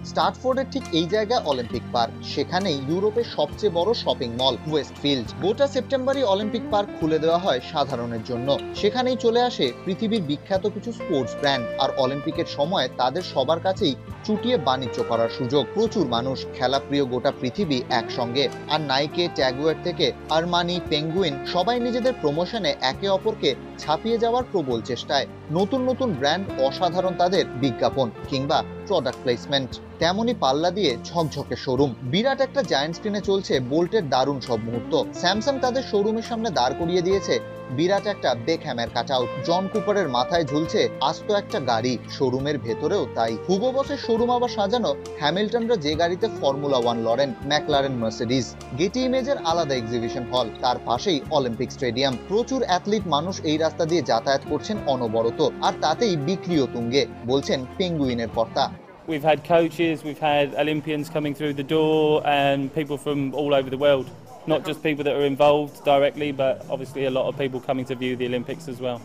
স্টার্টফোর্ডের ঠিক এই জায়গায় অলিম্পিক পার্ক, সেখানেই ইউরোপের সবচেয়ে বড় শপিং মল ওয়েস্টফিল্ড। গোটা সেপ্টেম্বরই অলিম্পিক পার্ক খুলে দেওয়া হয় সাধারণের জন্য। সেখানেই চলে আসে পৃথিবীর বিখ্যাত কিছু স্পোর্টস ব্র্যান্ড, আর অলিম্পিকের সময় তাদের সবার কাছেই চুটিয়ে বাণিজ্য করার সুযোগ। প্রচুর মানুষ, খেলাপ্রিয় গোটা পৃথিবী একসঙ্গে। আর নাইকে, ট্যাগুয়ার থেকে আরমানি, পেঙ্গুইন সবাই নিজেদের প্রমোশনে একে অপরকে ছাপিয়ে যাওয়ার প্রবল চেষ্টায়। নতুন নতুন ব্র্যান্ড, অসাধারণ তাদের বিজ্ঞাপন কিংবা প্রোডাক্ট প্লেসমেন্ট। তেমনই পাল্লা দিয়ে ঝকঝকে শোরুম। বিরাট একটা জায়ান্ট স্ক্রিনে চলছে বোল্টের দারুণ সব মুহূর্ত। স্যামসাং তাদের শোরুমের সামনে দাঁড় করিয়ে দিয়েছে বিরাট একটা বেকহ্যামের কাটআউট। জন কুপারের মাথায় ঝুলছে আস্ত একটা গাড়ি, শোরুমের ভেতরেও তাই। হুগো বসের শোরুম আবার সাজানো হ্যামিল্টনরা যে গাড়িতে ফর্মুলা 1 লড়েন, ম্যাকলারেন, মার্সিডিজ। গেটি ইমেজের আলাদা এক্সিবিশন হল, তার পাশেই অলিম্পিক স্টেডিয়াম। প্রচুর অ্যাথলিট মানুষ এই রাস্তা দিয়ে যাতায়াত করছেন অনবরত, আর তাতেই বিক্রিও তুঙ্গে, বলছেন পেঙ্গুইনের কর্তা। We've had coaches, we've had Olympians coming through the door and people from all over the world. Not just people that are involved directly, but obviously a lot of people coming to view the Olympics as well.